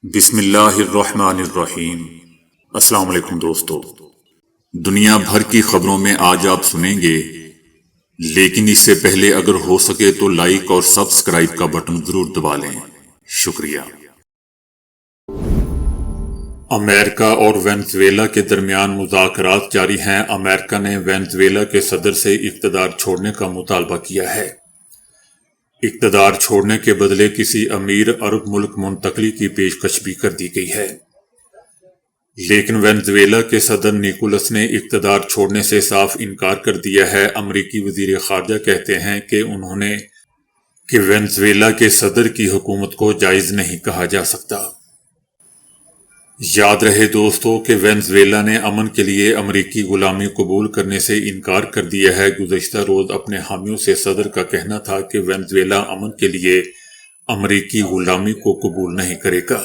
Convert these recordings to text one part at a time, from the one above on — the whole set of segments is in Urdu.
بسم اللہ الرحمن الرحیم۔ السلام علیکم دوستو، دنیا بھر کی خبروں میں آج آپ سنیں گے، لیکن اس سے پہلے اگر ہو سکے تو لائک اور سبسکرائب کا بٹن ضرور دبا لیں۔ شکریہ۔ امریکہ اور وینزویلا کے درمیان مذاکرات جاری ہیں۔ امریکہ نے وینزویلا کے صدر سے اقتدار چھوڑنے کا مطالبہ کیا ہے۔ اقتدار چھوڑنے کے بدلے کسی امیر عرب ملک منتقلی کی پیشکش بھی کر دی گئی ہے، لیکن وینزویلا کے صدر نیکولس نے اقتدار چھوڑنے سے صاف انکار کر دیا ہے۔ امریکی وزیر خارجہ کہتے ہیں کہ وینزویلا کے صدر کی حکومت کو جائز نہیں کہا جا سکتا۔ یاد رہے دوستو کہ وینزویلا نے امن کے لیے امریکی غلامی قبول کرنے سے انکار کر دیا ہے۔ گزشتہ روز اپنے حامیوں سے صدر کا کہنا تھا کہ وینزویلا امن کے لیے امریکی غلامی کو قبول نہیں کرے گا۔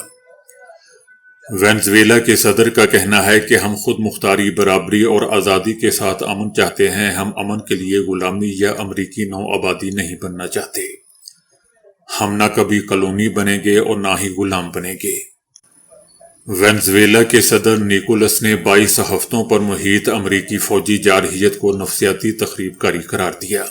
وینزویلا کے صدر کا کہنا ہے کہ ہم خود مختاری، برابری اور آزادی کے ساتھ امن چاہتے ہیں۔ ہم امن کے لیے غلامی یا امریکی نو آبادی نہیں بننا چاہتے۔ ہم نہ کبھی کالونی بنیں گے اور نہ ہی غلام بنیں گے۔ وینزویلا کے صدر نیکولس نے 22 ہفتوں پر محیط امریکی فوجی جارحیت کو نفسیاتی تخریب کاری قرار دیا۔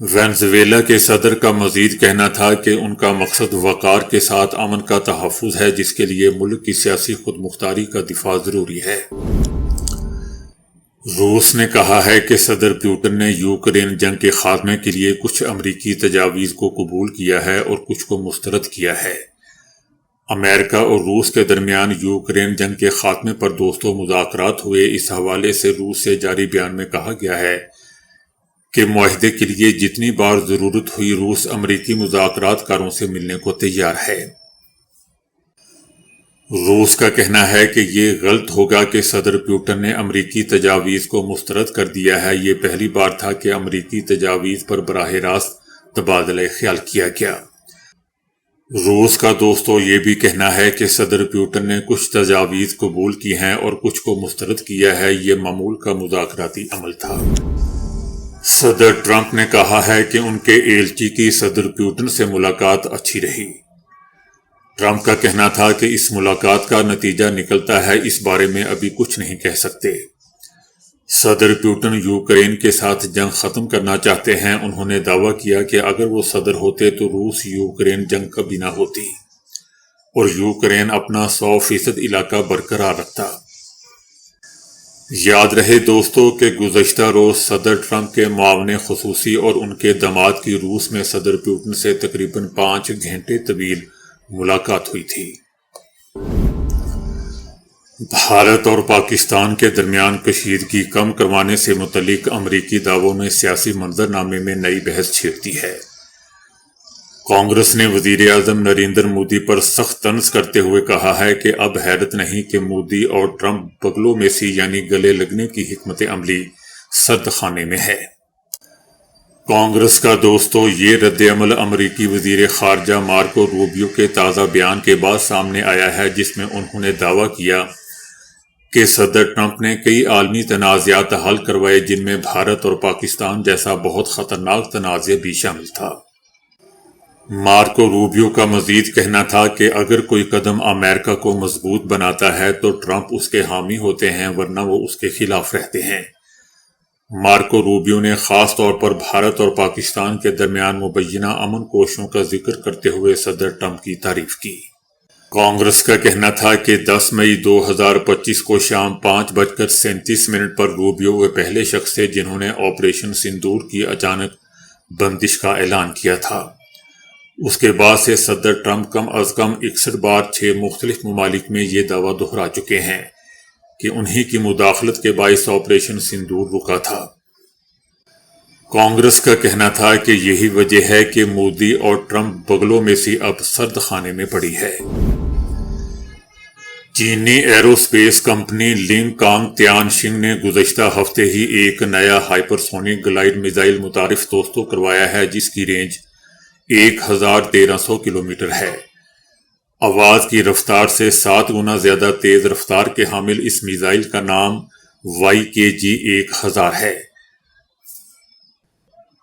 وینزویلا کے صدر کا مزید کہنا تھا کہ ان کا مقصد وقار کے ساتھ امن کا تحفظ ہے، جس کے لیے ملک کی سیاسی خود مختاری کا دفاع ضروری ہے۔ روس نے کہا ہے کہ صدر پوٹن نے یوکرین جنگ کے خاتمے کے لیے کچھ امریکی تجاویز کو قبول کیا ہے اور کچھ کو مسترد کیا ہے۔ امریکہ اور روس کے درمیان یوکرین جنگ کے خاتمے پر دوستوں مذاکرات ہوئے۔ اس حوالے سے روس سے جاری بیان میں کہا گیا ہے کہ معاہدے کے لیے جتنی بار ضرورت ہوئی روس امریکی مذاکرات کاروں سے ملنے کو تیار ہے۔ روس کا کہنا ہے کہ یہ غلط ہوگا کہ صدر پوٹن نے امریکی تجاویز کو مسترد کر دیا ہے۔ یہ پہلی بار تھا کہ امریکی تجاویز پر براہ راست تبادلہ خیال کیا گیا۔ روس کا دوستو یہ بھی کہنا ہے کہ صدر پوٹن نے کچھ تجاویز قبول کی ہیں اور کچھ کو مسترد کیا ہے۔ یہ معمول کا مذاکراتی عمل تھا۔ صدر ٹرمپ نے کہا ہے کہ ان کے ایلچی کی صدر پوٹن سے ملاقات اچھی رہی۔ ٹرمپ کا کہنا تھا کہ اس ملاقات کا نتیجہ نکلتا ہے، اس بارے میں ابھی کچھ نہیں کہہ سکتے۔ صدر پوٹن یوکرین کے ساتھ جنگ ختم کرنا چاہتے ہیں۔ انہوں نے دعویٰ کیا کہ اگر وہ صدر ہوتے تو روس یوکرین جنگ کبھی نہ ہوتی اور یوکرین اپنا 100% علاقہ برقرار رکھتا۔ یاد رہے دوستو کہ گزشتہ روز صدر ٹرمپ کے معاون خصوصی اور ان کے داماد کی روس میں صدر پوٹن سے تقریباً 5 گھنٹے طویل ملاقات ہوئی تھی۔ بھارت اور پاکستان کے درمیان کشیدگی کم کروانے سے متعلق امریکی دعووں نے سیاسی منظرنامے میں نئی بحث چھیڑ دی ہے۔ کانگریس نے وزیر اعظم نریندر مودی پر سخت طنز کرتے ہوئے کہا ہے کہ اب حیرت نہیں کہ مودی اور ٹرمپ بغلوں میں سی یعنی گلے لگنے کی حکمت عملی سرد خانے میں ہے۔ کانگریس کا دوستو یہ رد عمل امریکی وزیر خارجہ مارکو روبیو کے تازہ بیان کے بعد سامنے آیا ہے، جس میں انہوں نے دعویٰ کیا کہ صدر ٹرمپ نے کئی عالمی تنازعات حل کروائے جن میں بھارت اور پاکستان جیسا بہت خطرناک تنازع بھی شامل تھا۔ مارکو روبیو کا مزید کہنا تھا کہ اگر کوئی قدم امریکہ کو مضبوط بناتا ہے تو ٹرمپ اس کے حامی ہوتے ہیں، ورنہ وہ اس کے خلاف رہتے ہیں۔ مارکو روبیو نے خاص طور پر بھارت اور پاکستان کے درمیان مبینہ امن کوششوں کا ذکر کرتے ہوئے صدر ٹرمپ کی تعریف کی۔ کانگریس کا کہنا تھا کہ 10 مئی 2025 کو شام 5:37 پر روبیو وہ پہلے شخص تھے جنہوں نے آپریشن سندور کی اچانک بندش کا اعلان کیا تھا۔ اس کے بعد سے صدر ٹرمپ کم از کم 61 بار 6 مختلف ممالک میں یہ دعویٰ دہرا چکے ہیں کہ انہی کی مداخلت کے باعث آپریشن سندور رکا تھا۔ کانگریس کا کہنا تھا کہ یہی وجہ ہے کہ مودی اور ٹرمپ بغلوں میں سی اب سرد خانے میں پڑی ہے۔ چینی ایرو سپیس کمپنی لنگ کانگ تیان شنگ نے گزشتہ ہفتے ہی ایک نیا ہائپرسونک گلائیڈ میزائل متعارف دوستوں کروایا ہے، جس کی رینج 1100 کلومیٹر ہے۔ آواز کی رفتار سے 7 گنا زیادہ تیز رفتار کے حامل اس میزائل کا نام YKG-1000 ہے۔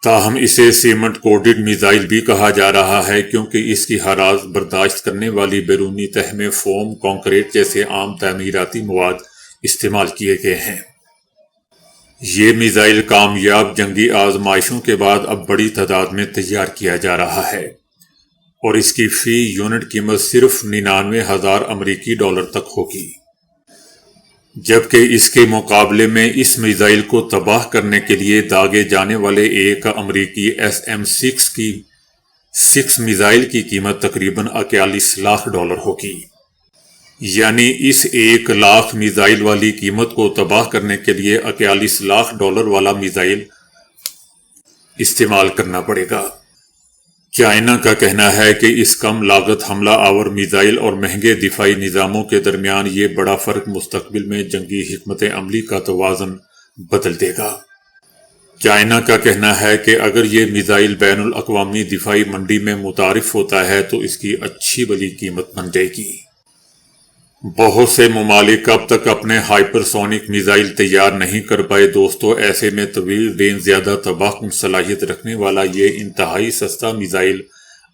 تاہم اسے سیمنٹ کوڈڈ میزائل بھی کہا جا رہا ہے کیونکہ اس کی حرارت برداشت کرنے والی بیرونی تہہ میں فوم، کانکریٹ جیسے عام تعمیراتی مواد استعمال کیے گئے ہیں۔ یہ میزائل کامیاب جنگی آزمائشوں کے بعد اب بڑی تعداد میں تیار کیا جا رہا ہے اور اس کی فی یونٹ قیمت صرف 99,000 امریکی ڈالر تک ہوگی، جبکہ اس کے مقابلے میں اس میزائل کو تباہ کرنے کے لیے داغے جانے والے ایک امریکی SM-6 میزائل کی قیمت تقریباً 41 لاکھ ڈالر ہوگی۔ یعنی اس 1 لاکھ میزائل والی قیمت کو تباہ کرنے کے لیے 41 لاکھ ڈالر والا میزائل استعمال کرنا پڑے گا۔ چائنا کا کہنا ہے کہ اس کم لاگت حملہ آور میزائل اور مہنگے دفاعی نظاموں کے درمیان یہ بڑا فرق مستقبل میں جنگی حکمت عملی کا توازن بدل دے گا۔ چائنا کا کہنا ہے کہ اگر یہ میزائل بین الاقوامی دفاعی منڈی میں متعارف ہوتا ہے تو اس کی اچھی بلی قیمت بن جائے گی۔ بہت سے ممالک اب تک اپنے ہائپر سونک میزائل تیار نہیں کر پائے دوستو، ایسے میں طویل رینج زیادہ تباہ کن صلاحیت رکھنے والا یہ انتہائی سستا میزائل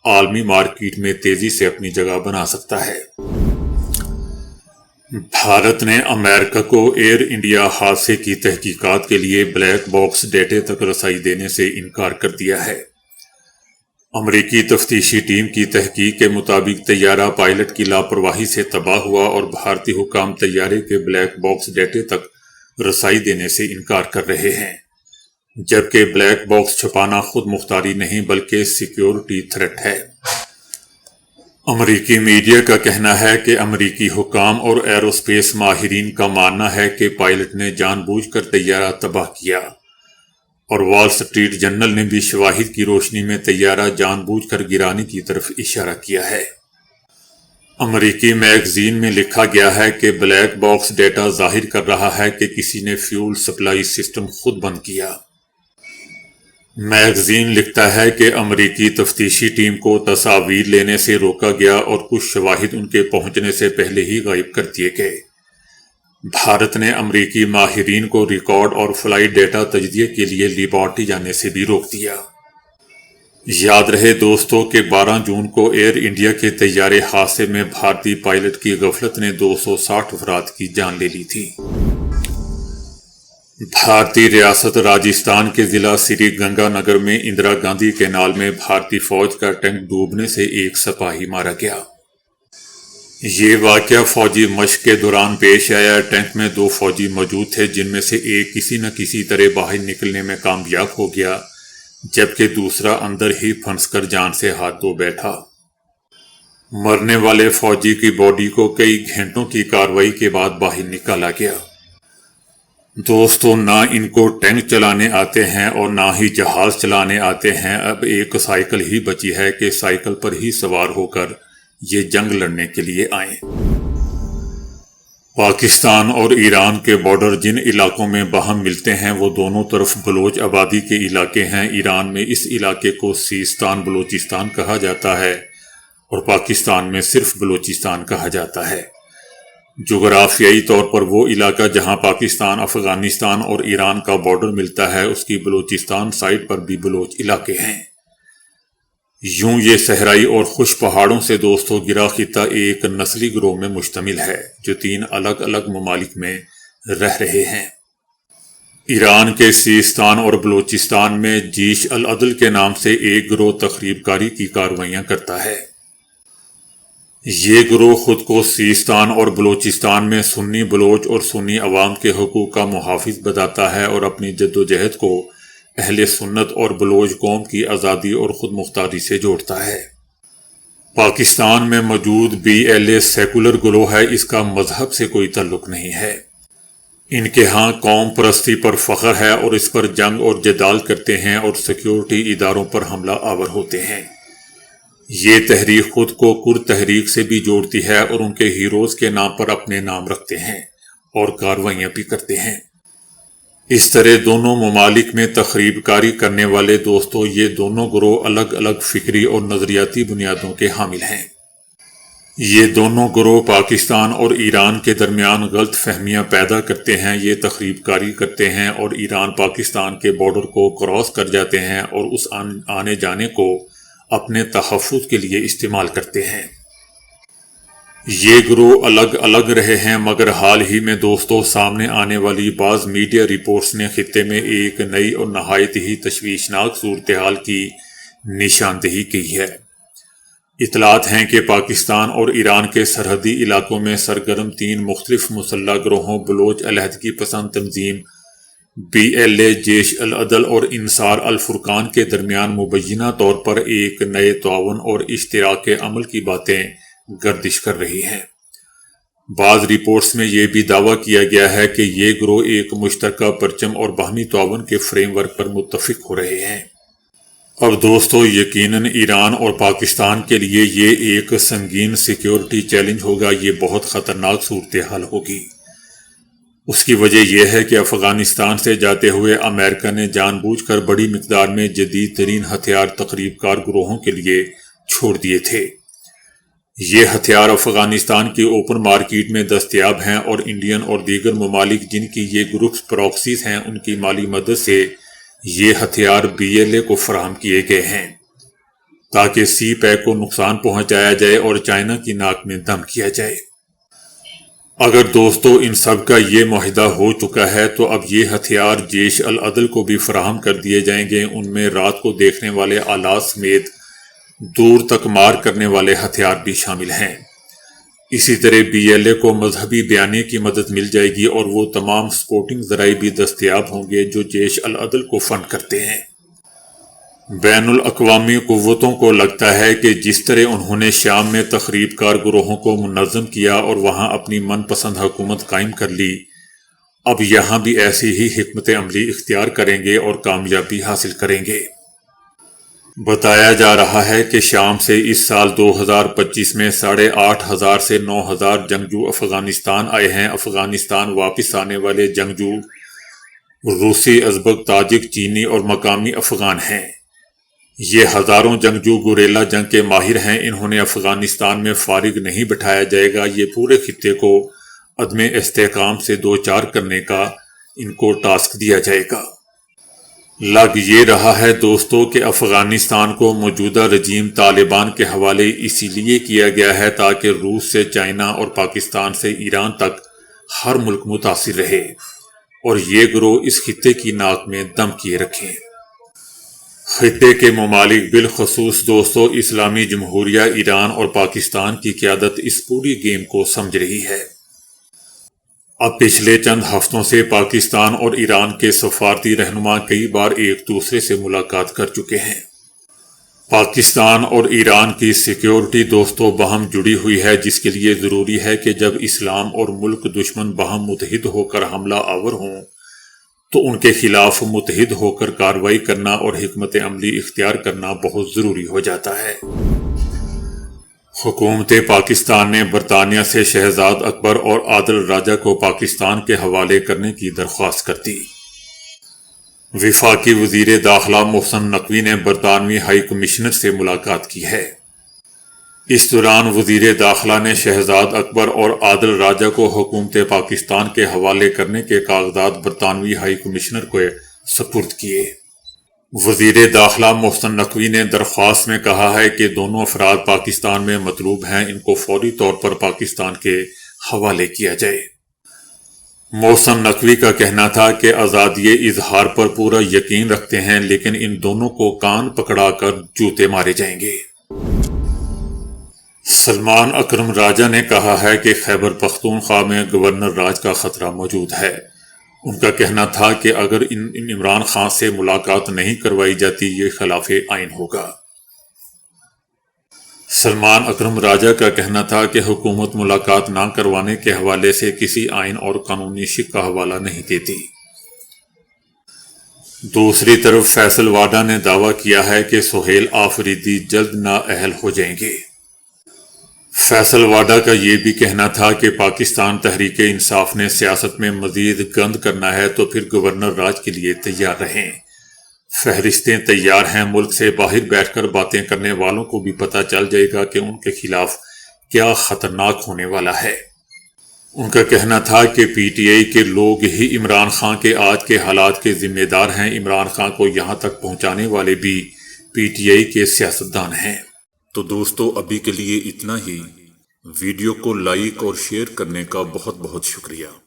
عالمی مارکیٹ میں تیزی سے اپنی جگہ بنا سکتا ہے۔ بھارت نے امریکہ کو ایئر انڈیا حادثے کی تحقیقات کے لیے بلیک باکس ڈیٹے تک رسائی دینے سے انکار کر دیا ہے۔ امریکی تفتیشی ٹیم کی تحقیق کے مطابق طیارہ پائلٹ کی لاپرواہی سے تباہ ہوا اور بھارتی حکام طیارے کے بلیک باکس ڈیٹے تک رسائی دینے سے انکار کر رہے ہیں، جبکہ بلیک باکس چھپانا خود مختاری نہیں بلکہ سیکیورٹی تھریٹ ہے۔ امریکی میڈیا کا کہنا ہے کہ امریکی حکام اور ایروسپیس ماہرین کا ماننا ہے کہ پائلٹ نے جان بوجھ کر طیارہ تباہ کیا، اور وال سٹریٹ جرنل نے بھی شواہد کی روشنی میں طیارہ جان بوجھ کر گرانے کی طرف اشارہ کیا ہے۔ امریکی میگزین میں لکھا گیا ہے کہ بلیک باکس ڈیٹا ظاہر کر رہا ہے کہ کسی نے فیول سپلائی سسٹم خود بند کیا۔ میگزین لکھتا ہے کہ امریکی تفتیشی ٹیم کو تصاویر لینے سے روکا گیا اور کچھ شواہد ان کے پہنچنے سے پہلے ہی غائب کر دیے گئے۔ بھارت نے امریکی ماہرین کو ریکارڈ اور فلائٹ ڈیٹا تجزیے کے لیے لیبارٹی جانے سے بھی روک دیا۔ یاد رہے دوستو کہ 12 جون کو ایئر انڈیا کے طیارے حادثے میں بھارتی پائلٹ کی غفلت نے 260 افراد کی جان لے لی تھی۔ بھارتی ریاست راجستھان کے ضلع سری گنگا نگر میں اندرا گاندھی کینال میں بھارتی فوج کا ٹینک ڈوبنے سے ایک سپاہی مارا گیا۔ یہ واقعہ فوجی مشق کے دوران پیش آیا۔ ٹینک میں 2 فوجی موجود تھے جن میں سے ایک کسی نہ کسی طرح باہر نکلنے میں کامیاب ہو گیا، جبکہ دوسرا اندر ہی پھنس کر جان سے ہاتھ دھو بیٹھا۔ مرنے والے فوجی کی باڈی کو کئی گھنٹوں کی کارروائی کے بعد باہر نکالا گیا۔ دوستو، نہ ان کو ٹینک چلانے آتے ہیں اور نہ ہی جہاز چلانے آتے ہیں، اب ایک سائیکل ہی بچی ہے کہ سائیکل پر ہی سوار ہو کر یہ جنگ لڑنے کے لیے آئیں۔ پاکستان اور ایران کے بارڈر جن علاقوں میں باہم ملتے ہیں وہ دونوں طرف بلوچ آبادی کے علاقے ہیں۔ ایران میں اس علاقے کو سیستان بلوچستان کہا جاتا ہے اور پاکستان میں صرف بلوچستان کہا جاتا ہے۔ جغرافیائی طور پر وہ علاقہ جہاں پاکستان، افغانستان اور ایران کا بارڈر ملتا ہے اس کی بلوچستان سائٹ پر بھی بلوچ علاقے ہیں۔ یوں یہ صحرائی اور خشک پہاڑوں سے دوستوں گرا خطہ ایک نسلی گروہ میں مشتمل ہے جو 3 الگ الگ ممالک میں رہ رہے ہیں۔ ایران کے سیستان اور بلوچستان میں جیش العدل کے نام سے ایک گروہ تخریب کاری کی کارروائیاں کرتا ہے۔ یہ گروہ خود کو سیستان اور بلوچستان میں سنی بلوچ اور سنی عوام کے حقوق کا محافظ بتاتا ہے اور اپنی جدوجہد کو اہل سنت اور بلوچ قوم کی آزادی اور خود مختاری سے جوڑتا ہے۔ پاکستان میں موجود BLA سیکولر گروہ ہے، اس کا مذہب سے کوئی تعلق نہیں ہے۔ ان کے ہاں قوم پرستی پر فخر ہے اور اس پر جنگ اور جدال کرتے ہیں اور سیکیورٹی اداروں پر حملہ آور ہوتے ہیں۔ یہ تحریک خود کو کرد تحریک سے بھی جوڑتی ہے اور ان کے ہیروز کے نام پر اپنے نام رکھتے ہیں اور کارروائیاں بھی کرتے ہیں۔ اس طرح دونوں ممالک میں تخریب کاری کرنے والے دوستوں یہ دونوں گروہ الگ الگ فکری اور نظریاتی بنیادوں کے حامل ہیں۔ یہ دونوں گروہ پاکستان اور ایران کے درمیان غلط فہمیاں پیدا کرتے ہیں، یہ تخریب کاری کرتے ہیں اور ایران پاکستان کے بارڈر کو کراس کر جاتے ہیں اور اس آنے جانے کو اپنے تحفظ کے لیے استعمال کرتے ہیں۔ یہ گروہ الگ الگ رہے ہیں، مگر حال ہی میں دوستوں سامنے آنے والی بعض میڈیا رپورٹس نے خطے میں ایک نئی اور نہایت ہی تشویشناک صورتحال کی نشاندہی کی ہے۔ اطلاعات ہیں کہ پاکستان اور ایران کے سرحدی علاقوں میں سرگرم 3 مختلف مسلح گروہوں بلوچ علیحدگی پسند تنظیم BLA، جیش العدل اور انصار الفرقان کے درمیان مبینہ طور پر ایک نئے تعاون اور اشتراک عمل کی باتیں گردش کر رہی ہیں۔ بعض رپورٹس میں یہ بھی دعویٰ کیا گیا ہے کہ یہ گروہ ایک مشترکہ پرچم اور باہمی تعاون کے فریم ورک پر متفق ہو رہے ہیں۔ اب دوستو یقیناً ایران اور پاکستان کے لیے یہ ایک سنگین سیکیورٹی چیلنج ہوگا، یہ بہت خطرناک صورتحال ہوگی۔ اس کی وجہ یہ ہے کہ افغانستان سے جاتے ہوئے امریکہ نے جان بوجھ کر بڑی مقدار میں جدید ترین ہتھیار تخریب کار گروہوں کے لیے چھوڑ دیے تھے۔ یہ ہتھیار افغانستان کی اوپن مارکیٹ میں دستیاب ہیں اور انڈین اور دیگر ممالک جن کی یہ گروپس پراکسیز ہیں ان کی مالی مدد سے یہ ہتھیار BLA کو فراہم کیے گئے ہیں تاکہ سی پیک کو نقصان پہنچایا جائے اور چائنا کی ناک میں دم کیا جائے۔ اگر دوستو ان سب کا یہ معاہدہ ہو چکا ہے تو اب یہ ہتھیار جیش العدل کو بھی فراہم کر دیے جائیں گے۔ ان میں رات کو دیکھنے والے آلات سمیت دور تک مار کرنے والے ہتھیار بھی شامل ہیں۔ اسی طرح BLA کو مذہبی بیانیے کی مدد مل جائے گی اور وہ تمام سپورٹنگ ذرائع بھی دستیاب ہوں گے جو جیش العدل کو فنڈ کرتے ہیں۔ بین الاقوامی قوتوں کو لگتا ہے کہ جس طرح انہوں نے شام میں تخریب کار گروہوں کو منظم کیا اور وہاں اپنی من پسند حکومت قائم کر لی، اب یہاں بھی ایسی ہی حکمت عملی اختیار کریں گے اور کامیابی حاصل کریں گے۔ بتایا جا رہا ہے کہ شام سے اس سال 2025 میں 8,500 سے 9,000 جنگجو افغانستان آئے ہیں۔ افغانستان واپس آنے والے جنگجو روسی، ازبک، تاجک، چینی اور مقامی افغان ہیں۔ یہ ہزاروں جنگجو گوریلا جنگ کے ماہر ہیں۔ انہوں نے افغانستان میں فارغ نہیں بٹھایا جائے گا۔ یہ پورے خطے کو عدم استحکام سے دوچار کرنے کا ان کو ٹاسک دیا جائے گا۔ لگ یہ رہا ہے دوستو کہ افغانستان کو موجودہ رجیم طالبان کے حوالے اسی لیے کیا گیا ہے تاکہ روس سے چائنا اور پاکستان سے ایران تک ہر ملک متاثر رہے اور یہ گروہ اس خطے کی ناک میں دم کیے رکھیں۔ خطے کے ممالک بالخصوص دوستو اسلامی جمہوریہ ایران اور پاکستان کی قیادت اس پوری گیم کو سمجھ رہی ہے۔ اب پچھلے چند ہفتوں سے پاکستان اور ایران کے سفارتی رہنما کئی بار ایک دوسرے سے ملاقات کر چکے ہیں۔ پاکستان اور ایران کی سیکیورٹی دوستوں باہم جڑی ہوئی ہے، جس کے لیے ضروری ہے کہ جب اسلام اور ملک دشمن باہم متحد ہو کر حملہ آور ہوں تو ان کے خلاف متحد ہو کر کارروائی کرنا اور حکمت عملی اختیار کرنا بہت ضروری ہو جاتا ہے۔ حکومت پاکستان نے برطانیہ سے شہزاد اکبر اور عادل راجہ کو پاکستان کے حوالے کرنے کی درخواست کر دی۔ وفاقی وزیر داخلہ محسن نقوی نے برطانوی ہائی کمشنر سے ملاقات کی ہے۔ اس دوران وزیر داخلہ نے شہزاد اکبر اور عادل راجہ کو حکومت پاکستان کے حوالے کرنے کے کاغذات برطانوی ہائی کمشنر کو سپرد کیے۔ وزیر داخلہ محسن نقوی نے درخواست میں کہا ہے کہ دونوں افراد پاکستان میں مطلوب ہیں، ان کو فوری طور پر پاکستان کے حوالے کیا جائے۔ محسن نقوی کا کہنا تھا کہ آزادی اظہار پر پورا یقین رکھتے ہیں، لیکن ان دونوں کو کان پکڑا کر جوتے مارے جائیں گے۔ سلمان اکرم راجہ نے کہا ہے کہ خیبر پختونخوا میں گورنر راج کا خطرہ موجود ہے۔ ان کا کہنا تھا کہ اگر عمران خان سے ملاقات نہیں کروائی جاتی یہ خلاف آئین ہوگا۔ سلمان اکرم راجہ کا کہنا تھا کہ حکومت ملاقات نہ کروانے کے حوالے سے کسی آئین اور قانونی شک کا حوالہ نہیں دیتی۔ دوسری طرف فیصل واڈا نے دعویٰ کیا ہے کہ سہیل آفریدی جلد نااہل ہو جائیں گے۔ فیصل واڈا کا یہ بھی کہنا تھا کہ پاکستان تحریک انصاف نے سیاست میں مزید گند کرنا ہے تو پھر گورنر راج کے لیے تیار رہیں۔ فہرستیں تیار ہیں، ملک سے باہر بیٹھ کر باتیں کرنے والوں کو بھی پتہ چل جائے گا کہ ان کے خلاف کیا خطرناک ہونے والا ہے۔ ان کا کہنا تھا کہ پی ٹی آئی کے لوگ ہی عمران خان کے آج کے حالات کے ذمہ دار ہیں، عمران خان کو یہاں تک پہنچانے والے بھی پی ٹی آئی کے سیاستدان ہیں۔ تو دوستو ابھی کے لیے اتنا ہی۔ ویڈیو کو لائک اور شیئر کرنے کا بہت بہت شکریہ۔